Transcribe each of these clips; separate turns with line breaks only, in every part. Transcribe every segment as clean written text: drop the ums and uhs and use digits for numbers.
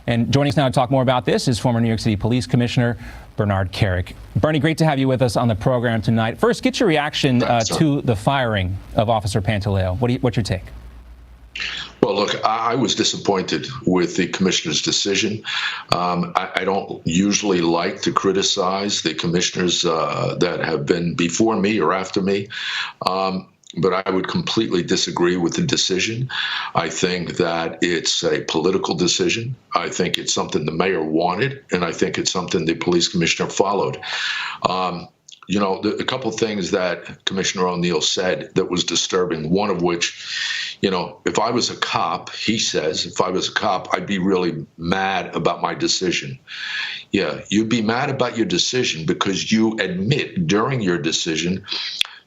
And joining us now to talk more about this is former New York City Police Commissioner Bernard Kerik. Bernie, great to have you with us on the program tonight. First, get your reaction to the firing of Officer Pantaleo. What's your take?
Well, look, I was disappointed with the commissioner's decision. I don't usually like to criticize the commissioners that have been before me or after me. But I would completely disagree with the decision. I think that it's a political decision. I think it's something the mayor wanted, and I think it's something the police commissioner followed. A couple of things that Commissioner O'Neill said that was disturbing, one of which, if I was a cop, he says, if I was a cop, I'd be really mad about my decision. Yeah, you'd be mad about your decision because you admit during your decision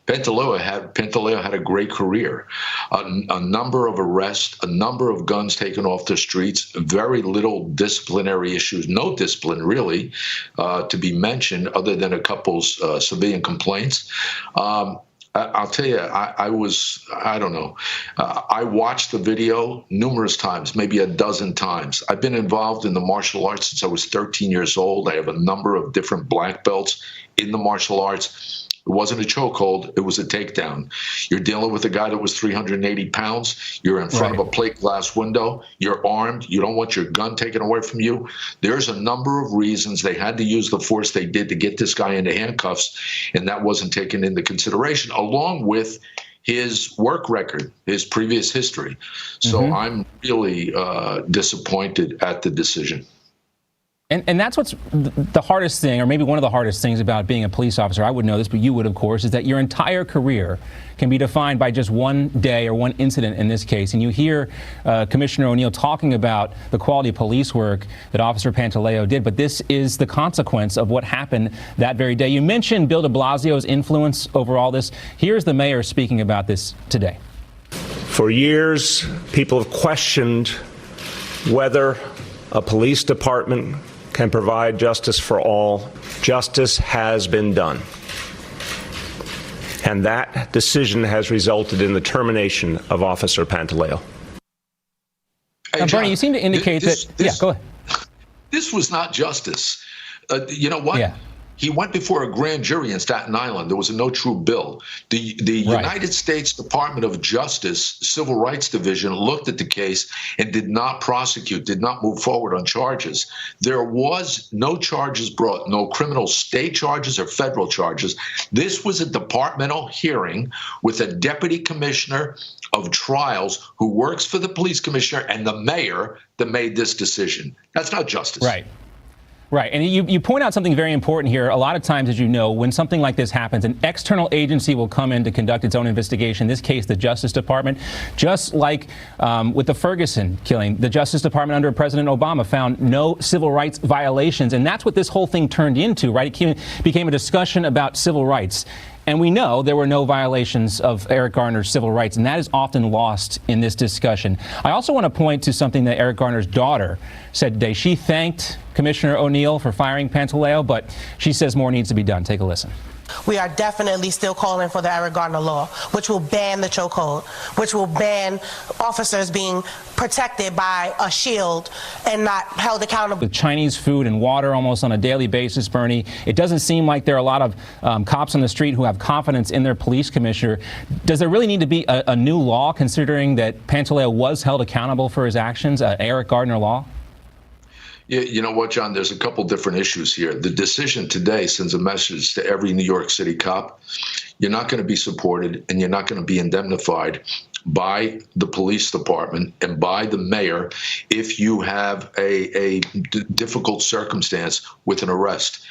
Pantaleo had a great career, a number of arrests, a number of guns taken off the streets, very little disciplinary issues, no discipline really to be mentioned other than a couple civilian complaints. I'll tell you, I watched the video numerous times, maybe a dozen times. I've been involved in the martial arts since I was 13 years old. I have a number of different black belts in the martial arts. It wasn't a chokehold. It was a takedown. You're dealing with a guy that was 380 pounds. You're in front of a plate glass window. You're armed. You don't want your gun taken away from you. There's a number of reasons they had to use the force they did to get this guy into handcuffs, and that wasn't taken into consideration, along with his work record, his previous history. So I'm really disappointed at the decision.
And that's what's the hardest thing, or maybe one of the hardest things about being a police officer. I would know this, but you would, of course, is that your entire career can be defined by just one day or one incident in this case. And you hear Commissioner O'Neill talking about the quality of police work that Officer Pantaleo did, but this is the consequence of what happened that very day. You mentioned Bill de Blasio's influence over all this. Here's the mayor speaking about this today.
For years, people have questioned whether a police department can provide justice for all. Justice has been done. And that decision has resulted in the termination of Officer Pantaleo.
Hey, John, Bernie, you seem to indicate yeah, go ahead.
This was not justice. You know what?
Yeah.
He went before a grand jury in Staten Island. There was a no true bill. The United States Department of Justice Civil Rights Division looked at the case and did not prosecute, did not move forward on charges. There was no charges brought, no criminal state charges or federal charges. This was a departmental hearing with a deputy commissioner of trials who works for the police commissioner and the mayor that made this decision. That's not justice.
Right. Right. And you point out something very important here. A lot of times, as you know, when something like this happens, an external agency will come in to conduct its own investigation. In this case, the Justice Department, just like with the Ferguson killing, the Justice Department under President Obama found no civil rights violations. And that's what this whole thing turned into, right? It became a discussion about civil rights. And we know there were no violations of Eric Garner's civil rights, and that is often lost in this discussion. I also want to point to something that Eric Garner's daughter said today. She thanked Commissioner O'Neill for firing Pantaleo, but she says more needs to be done. Take a listen.
We are definitely still calling for the Eric Garner law, which will ban the chokehold, which will ban officers being protected by a shield and not held accountable.
With Chinese food and water almost on a daily basis, Bernie, it doesn't seem like there are a lot of cops on the street who have confidence in their police commissioner. Does there really need to be a new law, considering that Pantaleo was held accountable for his actions, Eric Garner law?
You know what, John, there's a couple different issues here. The decision today sends a message to every New York City cop. You're not going to be supported and you're not going to be indemnified by the police department and by the mayor if you have a difficult circumstance with an arrest.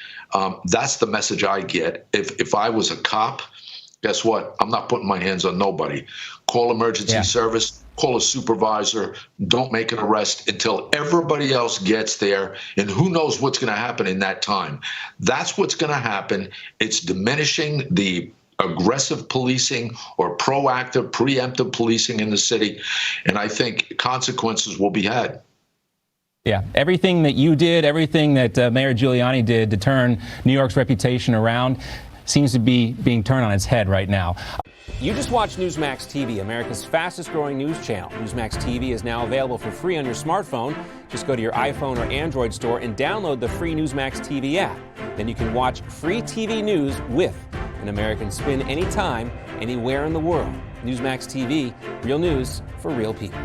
That's the message I get. If I was a cop, guess what? I'm not putting my hands on nobody. Call emergency service. Call a supervisor, don't make an arrest until everybody else gets there, and who knows what's going to happen in that time. That's what's going to happen. It's diminishing the aggressive policing or proactive, preemptive policing in the city, and I think consequences will be had.
Yeah, everything that you did, everything that Mayor Giuliani did to turn New York's reputation around, seems to be being turned on its head right now.
You just watched Newsmax TV, America's fastest growing news channel. Newsmax TV is now available for free on your smartphone. Just go to your iPhone or Android store and download the free Newsmax TV app. Then you can watch free TV news with an American spin anytime, anywhere in the world. Newsmax TV, real news for real people.